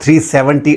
370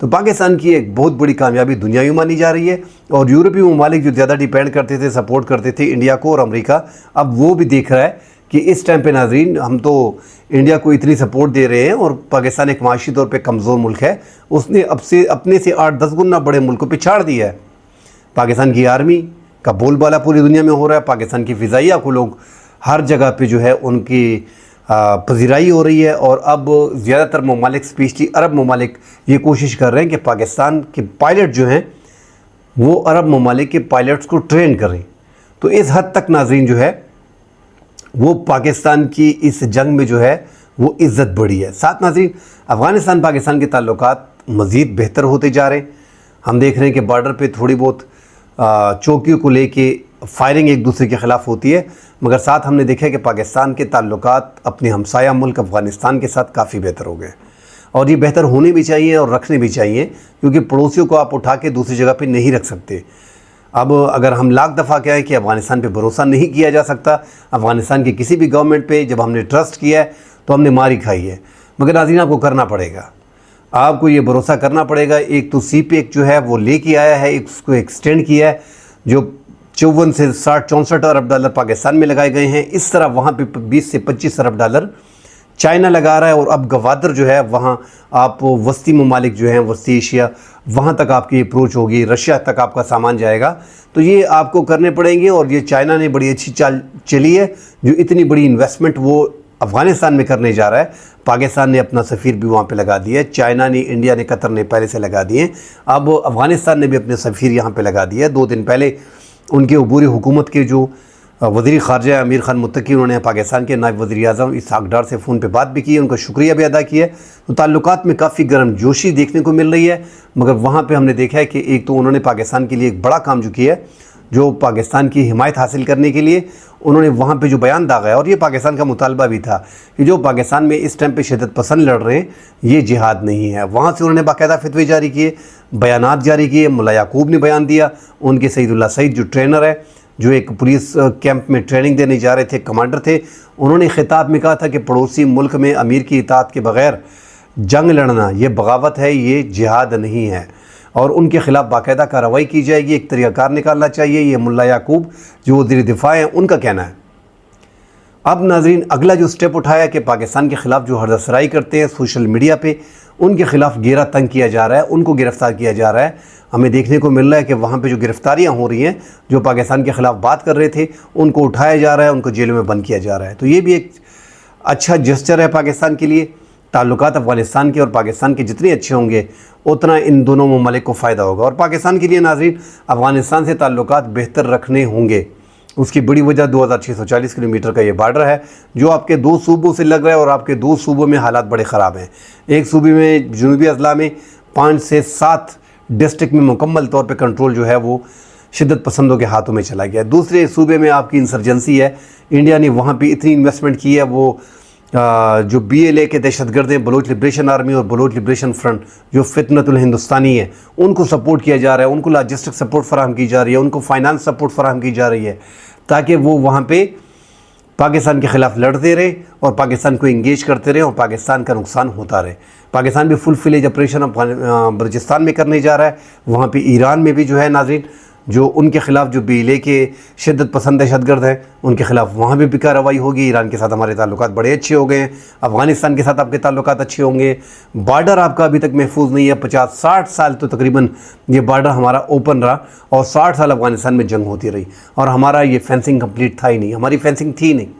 تو پاکستان کی ایک بہت بڑی کامیابی دنیاوی مانی جا رہی ہے، اور یورپی ممالک جو زیادہ ڈیپینڈ کرتے تھے، سپورٹ کرتے تھے انڈیا کو اور امریکہ، اب وہ بھی دیکھ رہا ہے کہ اس ٹائم پہ ناظرین ہم تو انڈیا کو اتنی سپورٹ دے رہے ہیں، اور پاکستان ایک معاشی طور پہ کمزور ملک ہے، اس نے اپنے سے 8-10 گنا بڑے ملکوں پہ چھاڑ دیا ہے۔ پاکستان کی آرمی کا بول بالا پوری دنیا میں ہو رہا ہے، پاکستان کی فضائیہ کو لوگ ہر جگہ پہ جو ہے ان کی پذیرائی ہو رہی ہے، اور اب زیادہ تر ممالک اسپیشلی عرب ممالک یہ کوشش کر رہے ہیں کہ پاکستان کے پائلٹ جو ہیں وہ عرب ممالک کے پائلٹس کو ٹرین کریں۔ تو اس حد تک ناظرین جو ہے وہ پاکستان کی اس جنگ میں جو ہے وہ عزت بڑھی ہے۔ ساتھ ناظرین افغانستان پاکستان کے تعلقات مزید بہتر ہوتے جا رہے ہیں۔ ہم دیکھ رہے ہیں کہ بارڈر پہ تھوڑی بہت چوکیوں کو لے کے فائرنگ ایک دوسرے کے خلاف ہوتی ہے، مگر ساتھ ہم نے دیکھا ہے کہ پاکستان کے تعلقات اپنے ہمسایہ ملک افغانستان کے ساتھ کافی بہتر ہو گئے، اور یہ بہتر ہونے بھی چاہیے اور رکھنے بھی چاہیے، کیونکہ پڑوسیوں کو آپ اٹھا کے دوسری جگہ پہ نہیں رکھ سکتے۔ اب اگر ہم لاکھ دفعہ کہیں کہ افغانستان پہ بھروسہ نہیں کیا جا سکتا، افغانستان کی کسی بھی گورنمنٹ پہ جب ہم نے ٹرسٹ کیا ہے تو ہم نے ماری کھائی ہے، مگر ناظرین آپ کو کرنا پڑے گا، آپ کو یہ بھروسہ کرنا پڑے گا۔ ایک تو سی پیک جو ہے وہ لے کے آیا ہے، ایک اس کو ایکسٹینڈ کیا ہے، جو 54 سے 64 ارب ڈالر پاکستان میں لگائے گئے ہیں، اس طرح وہاں پہ 20 سے 25 ارب ڈالر چائنا لگا رہا ہے، اور اب گوادر جو ہے وہاں آپ وسطی ممالک جو ہیں، وسطی ایشیا، وہاں تک آپ کی اپروچ ہوگی، رشیا تک آپ کا سامان جائے گا، تو یہ آپ کو کرنے پڑیں گے۔ اور یہ چائنا نے بڑی اچھی چال چلی ہے، جو اتنی بڑی انویسٹمنٹ وہ افغانستان میں کرنے جا رہا ہے۔ پاکستان نے اپنا سفیر بھی وہاں پہ لگا دیا ہے، چائنا نے، انڈیا نے، قطر نے پہلے سے لگا دیے ہیں، اب افغانستان نے بھی اپنے سفیر یہاں پہ لگا دیا ہے۔ 2 دن پہلے ان کے عبوری حکومت کے جو وزیر خارجہ امیر خان متقی، انہوں نے پاکستان کے نائب وزیر اعظم اسحاق ڈار سے فون پہ بات بھی کی ہے، ان کا شکریہ بھی ادا کیا ہے۔ تو تعلقات میں کافی گرم جوشی دیکھنے کو مل رہی ہے، مگر وہاں پہ ہم نے دیکھا ہے کہ ایک تو انہوں نے پاکستان کے لیے ایک بڑا کام جو کیا ہے، جو پاکستان کی حمایت حاصل کرنے کے لیے انہوں نے وہاں پہ جو بیان داغا ہے، اور یہ پاکستان کا مطالبہ بھی تھا کہ جو پاکستان میں اس ٹائم پہ شدت پسند لڑ رہے ہیں یہ جہاد نہیں ہے۔ وہاں سے انہوں نے باقاعدہ فتوے جاری کیے، بیانات جاری کیے۔ ملا یعقوب نے بیان دیا، ان کے سعید اللہ سعید جو ٹرینر ہے، جو ایک پولیس کیمپ میں ٹریننگ دینے جا رہے تھے، کمانڈر تھے، انہوں نے خطاب میں کہا تھا کہ پڑوسی ملک میں امیر کی اطاعت کے بغیر جنگ لڑنا یہ بغاوت ہے، یہ جہاد نہیں ہے، اور ان کے خلاف باقاعدہ کارروائی کی جائے گی، ایک طریقہ کار نکالنا چاہیے۔ یہ ملا یعقوب جو وزیر دفاع ہیں ان کا کہنا ہے۔ اب ناظرین اگلا جو سٹیپ اٹھایا کہ پاکستان کے خلاف جو حرض سرائی کرتے ہیں سوشل میڈیا پہ، ان کے خلاف گھیرا تنگ کیا جا رہا ہے، ان کو گرفتار کیا جا رہا ہے۔ ہمیں دیکھنے کو مل رہا ہے کہ وہاں پہ جو گرفتاریاں ہو رہی ہیں، جو پاکستان کے خلاف بات کر رہے تھے ان کو اٹھایا جا رہا ہے، ان کو جیلوں میں بند کیا جا رہا ہے۔ تو یہ بھی ایک اچھا جسچر ہے پاکستان کے لیے۔ تعلقات افغانستان کے اور پاکستان کے جتنے اچھے ہوں گے اتنا ان دونوں ممالک کو فائدہ ہوگا، اور پاکستان کے لیے ناظرین افغانستان سے تعلقات بہتر رکھنے ہوں گے۔ اس کی بڑی وجہ 2640 کلومیٹر کا یہ بارڈر ہے، جو آپ کے 2 صوبوں سے لگ رہا ہے، اور آپ کے 2 صوبوں میں حالات بڑے خراب ہیں۔ ایک صوبے میں جنوبی اضلاع میں 5 سے 7 ڈسٹرکٹ میں مکمل طور پہ کنٹرول جو ہے وہ شدت پسندوں کے ہاتھوں میں چلا گیا ہے۔ دوسرے صوبے میں آپ کی انسرجنسی ہے، انڈیا نے وہاں پہ اتنی انویسٹمنٹ کی ہے، وہ جو BLA کے دہشت گرد ہیں، بلوچ لبریشن آرمی اور بلوچ لبریشن فرنٹ، جو فتنت الہندوستانی ہے، ان کو سپورٹ کیا جا رہا ہے، ان کو لاجسٹک سپورٹ فراہم کی جا رہی ہے، ان کو فائنانس سپورٹ فراہم کی جا رہی ہے، تاکہ وہ وہاں پہ پاکستان کے خلاف لڑتے رہے اور پاکستان کو انگیج کرتے رہے، اور پاکستان کا نقصان ہوتا رہے۔ پاکستان بھی فل فلیج آپریشن بلوچستان میں کرنے جا رہا ہے، وہاں پہ ایران میں بھی جو ہے ناظرین، جو ان کے خلاف جو BLA کے شدت پسند دہشت گرد ہیں ان کے خلاف وہاں بھی کارروائی ہوگی۔ ایران کے ساتھ ہمارے تعلقات بڑے اچھے ہو گئے ہیں، افغانستان کے ساتھ آپ کے تعلقات اچھے ہوں گے۔ بارڈر آپ کا ابھی تک محفوظ نہیں ہے، 50-60 سال تو تقریباً یہ بارڈر ہمارا اوپن رہا، اور 60 سال افغانستان میں جنگ ہوتی رہی، اور ہمارا یہ فینسنگ کمپلیٹ تھا ہی نہیں، ہماری فینسنگ تھی نہیں۔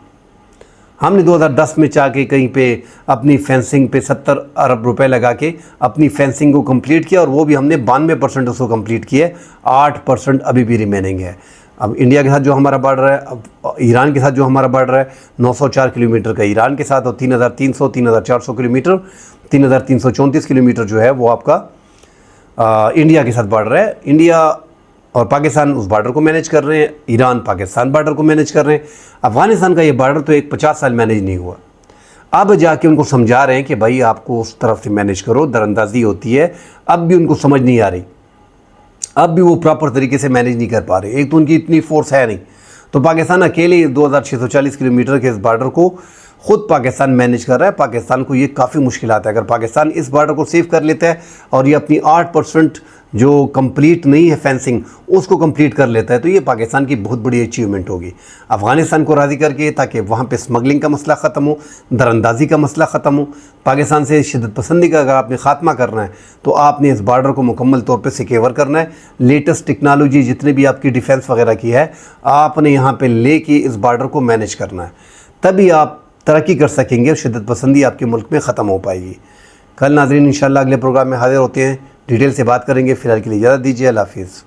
ہم نے 2010 میں چاہ کے کہیں پہ اپنی فینسنگ پہ 70 ارب روپے لگا کے اپنی فینسنگ کو کمپلیٹ کیا، اور وہ بھی ہم نے 92% اس کو کمپلیٹ کیا، 8% ابھی بھی ریمیننگ ہے۔ اب انڈیا کے ساتھ جو ہمارا بارڈر ہے، اب ایران کے ساتھ جو ہمارا بارڈر ہے 904 کلومیٹر کا ایران کے ساتھ، اور 3300-3400 کلومیٹر، 3334 کلومیٹر جو ہے وہ آپ کا انڈیا کے ساتھ بارڈر ہے۔ انڈیا اور پاکستان اس بارڈر کو مینیج کر رہے ہیں، ایران پاکستان بارڈر کو مینیج کر رہے ہیں۔ افغانستان کا یہ بارڈر تو ایک 50 سال مینیج نہیں ہوا، اب جا کے ان کو سمجھا رہے ہیں کہ بھائی آپ کو اس طرف سے مینیج کرو، دراندازی ہوتی ہے، اب بھی ان کو سمجھ نہیں آ رہی، اب بھی وہ پراپر طریقے سے مینیج نہیں کر پا رہے۔ ایک تو ان کی اتنی فورس ہے نہیں، تو پاکستان اکیلے 2640 کلومیٹر کے اس بارڈر کو خود پاکستان مینیج کر رہا ہے. پاکستان کو یہ کافی مشکلات ہے. اگر پاکستان اس بارڈر کو سیو کر لیتا ہے اور یہ اپنی 8% جو کمپلیٹ نہیں ہے فینسنگ اس کو کمپلیٹ کر لیتا ہے تو یہ پاکستان کی بہت بڑی اچیومنٹ ہوگی افغانستان کو راضی کر کے, تاکہ وہاں پہ اسمگلنگ کا مسئلہ ختم ہو, دراندازی کا مسئلہ ختم ہو. پاکستان سے شدت پسندی کا اگر آپ نے خاتمہ کرنا ہے تو آپ نے اس بارڈر کو مکمل طور پہ سیکیور کرنا ہے. لیٹسٹ ٹیکنالوجی جتنے بھی آپ کی ڈیفینس وغیرہ کی ہے آپ نے یہاں پہ لے کے اس بارڈر کو مینیج کرنا ہے, تبھی آپ ترقی کر سکیں گے اور شدت پسندی آپ کے ملک میں ختم ہو پائے گی. کل ناظرین انشاءاللہ اگلے پروگرام میں حاضر ہوتے ہیں, ڈیٹیل سے بات کریں گے. فی الحال کے لیے اجازت دیجیے. اللہ حافظ.